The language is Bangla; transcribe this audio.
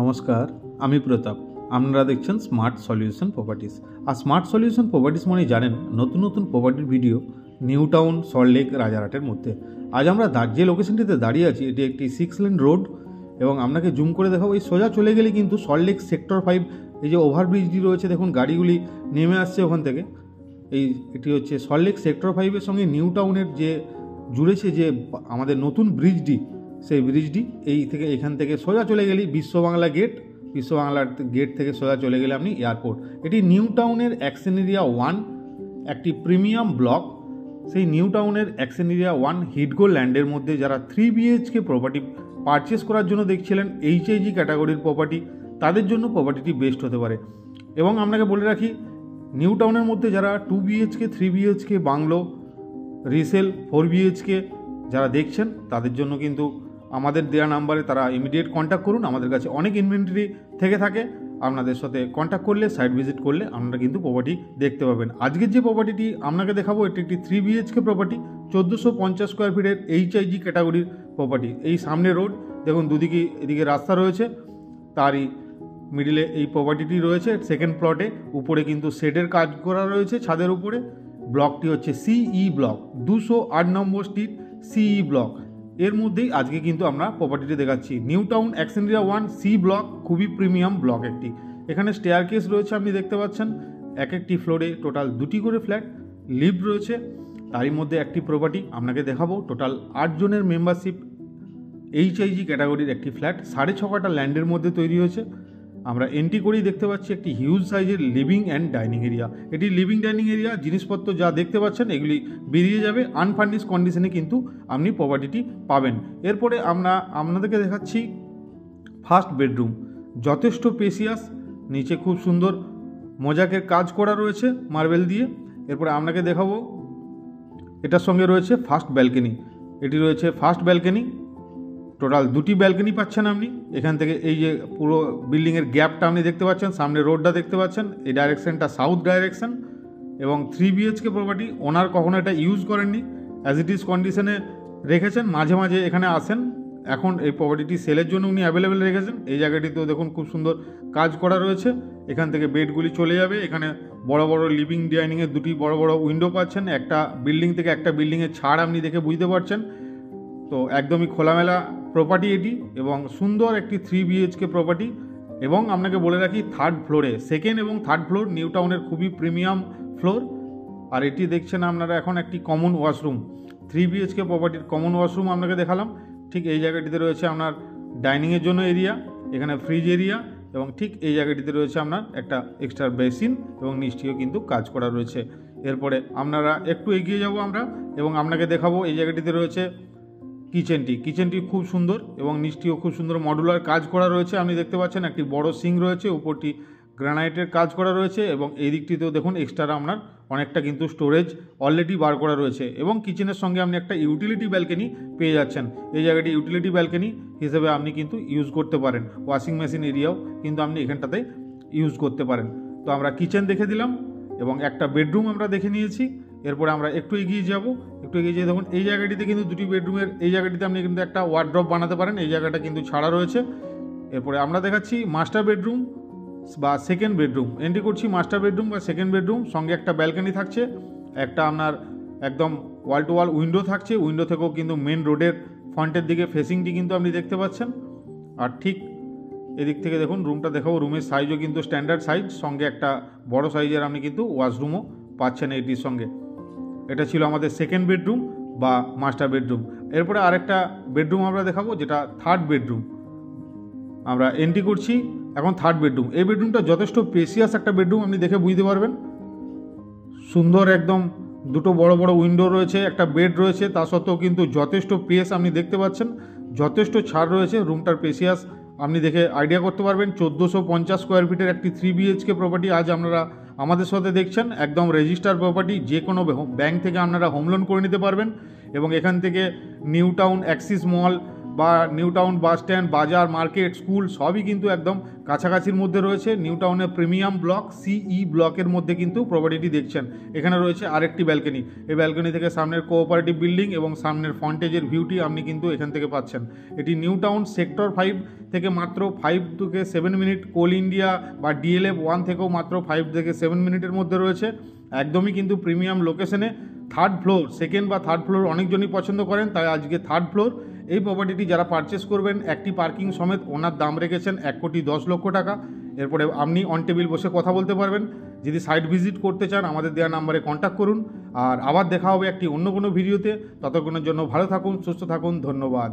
নমস্কার, আমি প্রতাপ। আপনারা দেখছেন স্মার্ট সলিউশন প্রপার্টিস। আর স্মার্ট সলিউশন প্রপার্টিস মানে জানেন নতুন নতুন প্রপার্টির ভিডিও নিউ টাউন, সল্টলেক, রাজারহাটের মধ্যে। আজ আমরা যে লোকেশনটিতে দাঁড়িয়ে আছি এটি একটি 6 লেন রোড এবং আপনাকে জুম করে দেখাবো। এই সোজা চলে গেলে কিন্তু সল্টলেক সেক্টর 5 এই যে ওভারব্রিজটি রয়েছে, দেখুন গাড়িগুলি নেমে আসছে ওখান থেকে। এটি হচ্ছে সল্টলেক সেক্টর 5-এর সঙ্গে নিউ টাউনের যে জুড়েছে যে আমাদের নতুন ব্রিজটি, সেই ব্রিজটি এখান থেকে সোজা চলে গেলেই বিশ্ববাংলা গেট থেকে সোজা চলে গেলে আপনি এয়ারপোর্ট। এটি নিউ টাউনের অ্যাকশন এরিয়া 1 একটি প্রিমিয়াম ব্লক। সেই নিউ টাউনের অ্যাকশন এরিয়া 1 হিডগো ল্যান্ডের মধ্যে যারা 3 BHK প্রপার্টি পারচেস করার জন্য দেখছিলেন HIG ক্যাটাগরির প্রপার্টি, তাদের জন্য প্রপার্টিটি বেস্ট হতে পারে। এবং আপনাকে বলে রাখি, নিউ টাউনের মধ্যে যারা 2 BHK 3 BHK bungalow, resale 4 BHK যারা দেখছেন তাদের জন্য কিন্তু আমাদের দেওয়া নাম্বারে তারা ইমিডিয়েট কন্ট্যাক্ট করুন। আমাদের কাছে অনেক ইনভেন্টরি থেকে থাকে, আপনাদের সাথে কন্ট্যাক্ট করলে, সাইট ভিজিট করলে আপনারা কিন্তু প্রপার্টি দেখতে পাবেন। আজকের যে প্রপার্টিটি আপনাকে দেখাবো এটি একটি 3 BHK প্রপার্টি, 1450 স্কোয়ার ফিটের HIG ক্যাটাগরির প্রপার্টি। এই সামনে রোড দেখুন, দুদিকে এদিকে রাস্তা রয়েছে, তারই মিডিলে এই প্রপার্টিটি রয়েছে। সেকেন্ড প্লটে উপরে কিন্তু শেডের কাজ করা রয়েছে ছাদের উপরে। ব্লকটি হচ্ছে CE ব্লক, 208 নম্বর স্ট্রিট, CE ব্লক। এর মধ্যেই আজকে কিন্তু আমরা প্রপার্টিটি দেখাচ্ছি। New town action area 1 C block, খুবই প্রিমিয়াম ব্লক একটি। এখানে স্টেয়ারকেস রয়েছে, আপনি দেখতে পাচ্ছেন। এক একটি ফ্লোরে টোটাল 2টি করে ফ্ল্যাট, লিফট রয়েছে। তারই মধ্যে একটি প্রপার্টি আপনাকে দেখাবো, টোটাল 8 জনের মেম্বারশিপ, HIG ক্যাটাগরির একটি ফ্ল্যাট, 6.5 কাঠা ল্যান্ডের মধ্যে তৈরি হয়েছে। আমরা এন্ট্রি করেই দেখতে পাচ্ছি একটি হিউজ সাইজের লিভিং অ্যান্ড ডাইনিং এরিয়া। এটি লিভিং ডাইনিং এরিয়া, জিনিসপত্র যা দেখতে পাচ্ছেন এগুলি বেরিয়ে যাবে, আনফার্নিশ কন্ডিশনে কিন্তু আপনি প্রপার্টিটি পাবেন। এরপরে আপনাদেরকে দেখাচ্ছি ফার্স্ট বেডরুম, যথেষ্ট স্পেসিয়াস, নিচে খুব সুন্দর মোজাকের কাজ করা রয়েছে মার্বেল দিয়ে। এরপরে আপনাকে দেখাবো এটার সঙ্গে রয়েছে ফার্স্ট ব্যালকনি। এটি রয়েছে ফার্স্ট ব্যালকনি, টোটাল 2টি ব্যালকনি পাচ্ছেন আপনি এখান থেকে। এই যে পুরো বিল্ডিংয়ের গ্যাপটা আপনি দেখতে পাচ্ছেন, সামনে রোডটা দেখতে পাচ্ছেন, এই ডাইরেকশনটা সাউথ ডাইরেকশন। এবং 3 BHK প্রপার্টি, ওনার কখনো এটা ইউজ করেননি, অ্যাজ ইট ইজ কন্ডিশনে রেখেছেন। মাঝে মাঝে এখানে আসেন, এখন এই প্রপার্টিটি সেলের জন্য উনি অ্যাভেলেবেল রেখেছেন। এই জায়গাটিতেও দেখুন খুব সুন্দর কাজ করা রয়েছে। এখান থেকে বেডগুলি চলে যাবে। এখানে বড় বড় লিভিং ডাইনিংয়ের 2টি বড় বড় উইন্ডো পাচ্ছেন। একটা বিল্ডিং থেকে একটা বিল্ডিংয়ের ছাড় আপনি দেখে বুঝতে পারছেন। তো একদমই খোলামেলা প্রপার্টি এটি এবং সুন্দর একটি 3 BHK প্রপার্টি। এবং আপনাকে বলে রাখি, থার্ড ফ্লোরে, সেকেন্ড এবং থার্ড ফ্লোর নিউ টাউনের খুবই প্রিমিয়াম ফ্লোর। আর এটি দেখছেন আপনারা এখন একটি কমন ওয়াশরুম, 3 BHK প্রপার্টির কমন ওয়াশরুম আপনাকে দেখালাম। ঠিক এই জায়গাটিতে রয়েছে আপনার ডাইনিংয়ের জন্য এরিয়া, এখানে ফ্রিজ এরিয়া, এবং ঠিক এই জায়গাটিতে রয়েছে আপনার একটা এক্সট্রা বেসিন এবং নিচটিও কিন্তু কাজ করা রয়েছে। এরপরে আপনারা একটু এগিয়ে যাব আমরা এবং আপনাকে দেখাবো এই জায়গাটিতে রয়েছে কিচেনটি খুব সুন্দর এবং নিচটিও খুব সুন্দর মডুলার কাজ করা রয়েছে। আপনি দেখতে পাচ্ছেন একটি বড় সিঙ্ক রয়েছে, উপরটি গ্রানাইটের কাজ করা রয়েছে এবং এই দিকটিতেও দেখুন এক্সট্রা আপনার অনেকটা কিন্তু স্টোরেজ অলরেডি বার করা রয়েছে। এবং কিচেনের সঙ্গে আপনি একটা ইউটিলিটি ব্যালকনি পেয়ে যাচ্ছেন। এই জায়গাটি ইউটিলিটি ব্যালকনি হিসেবে আপনি কিন্তু ইউজ করতে পারেন। ওয়াশিং মেশিন এরিয়াও কিন্তু আপনি এখানটাতে ইউজ করতে পারেন। তো আমরা কিচেন দেখে দিলাম এবং একটা বেডরুম আমরা দেখে নিয়েছি। এরপরে আমরা একটু এগিয়ে যেয়ে দেখুন এই জায়গাটিতে কিন্তু 2টি বেডরুমের, এই জায়গাটিতে আপনি কিন্তু একটা ওয়ার্ড্রপ বানাতে পারেন। এই জায়গাটা কিন্তু ছাড়া রয়েছে। এরপরে আমরা দেখাচ্ছি মাস্টার বেডরুম বা সেকেন্ড বেডরুম। এন্ট্রি করছি মাস্টার বেডরুম বা সেকেন্ড বেডরুম, সঙ্গে একটা ব্যালকনি থাকছে, একটা আপনার একদম ওয়াল টু ওয়াল উইন্ডো থাকছে। উইন্ডো থেকেও কিন্তু মেন রোডের ফ্রন্টের দিকে ফেসিংটি কিন্তু আপনি দেখতে পাচ্ছেন। আর ঠিক এদিক থেকে দেখুন রুমটা দেখাবো, রুমের সাইজও কিন্তু স্ট্যান্ডার্ড সাইজ, সঙ্গে একটা বড় সাইজের আপনি কিন্তু ওয়াশরুমও পাচ্ছেন এটির সঙ্গে। এটা ছিল আমাদের সেকেন্ড বেডরুম বা মাস্টার বেডরুম। এরপরে আরেকটা বেডরুম আমরা দেখাবো, যেটা থার্ড বেডরুম। আমরা এন্ট্রি করছি এখন থার্ড বেডরুম। এই বেডরুমটা যথেষ্ট স্পেসিয়াস একটা বেডরুম, আপনি দেখে বুঝতে পারবেন। সুন্দর একদম, 2টো বড় বড় উইন্ডো রয়েছে, একটা বেড রয়েছে, তা সত্ত্বেও কিন্তু যথেষ্ট স্পেস আপনি দেখতে পাচ্ছেন, যথেষ্ট ছাড় রয়েছে। রুমটার স্পেসিয়াস আপনি দেখে আইডিয়া করতে পারবেন। 1450 স্কোয়ার ফিটের একটি 3 BHK প্রপার্টি আজ আপনারা আমাদের সাথে দেখছেন। একদম রেজিস্টার প্রপার্টি, যে কোনো ব্যাংক থেকে আপনারা হোম লোন করে নিতে পারবেন। এবং এখান থেকে নিউ টাউন, অ্যাক্সিস মল বা নিউ টাউন বাস স্ট্যান্ড, বাজার, মার্কেট, স্কুল সবই কিন্তু একদম কাছাকাছির মধ্যে রয়েছে। নিউ টাউনের প্রিমিয়াম ব্লক সিই ব্লকের মধ্যে কিন্তু প্রপার্টিটি দেখছেন। এখানে রয়েছে আরেকটি ব্যালকনি। এই ব্যালকনি থেকে সামনের কোঅপারেটিভ বিল্ডিং এবং সামনের ফ্রন্টেজের ভিউটি আপনি কিন্তু এখান থেকে পাচ্ছেন। এটি নিউ টাউন সেক্টর 5 থেকে মাত্র 5 থেকে 7 মিনিট, কোল ইন্ডিয়া বা ডিএলএফ 1 থেকেও মাত্র 5 থেকে 7 মিনিটের মধ্যে রয়েছে। একদমই কিন্তু প্রিমিয়াম লোকেশনে, থার্ড ফ্লোর, সেকেন্ড বা থার্ড ফ্লোর অনেকজনই পছন্দ করেন, তাই আজকে থার্ড ফ্লোর। এই প্রপার্টিটি যারা পারচেস করবেন একটি পার্কিং সমেত ওনার দাম রেখেছেন 1,10,00,000 টাকা। এরপরে আপনি অন টেবিল বসে কথা বলতে পারবেন। যদি সাইট ভিজিট করতে চান আমাদের দেওয়া নাম্বারে কন্ট্যাক্ট করুন। আর আবার দেখা হবে একটি অন্য কোনো ভিডিওতে। ততক্ষণের জন্য ভালো থাকুন, সুস্থ থাকুন, ধন্যবাদ।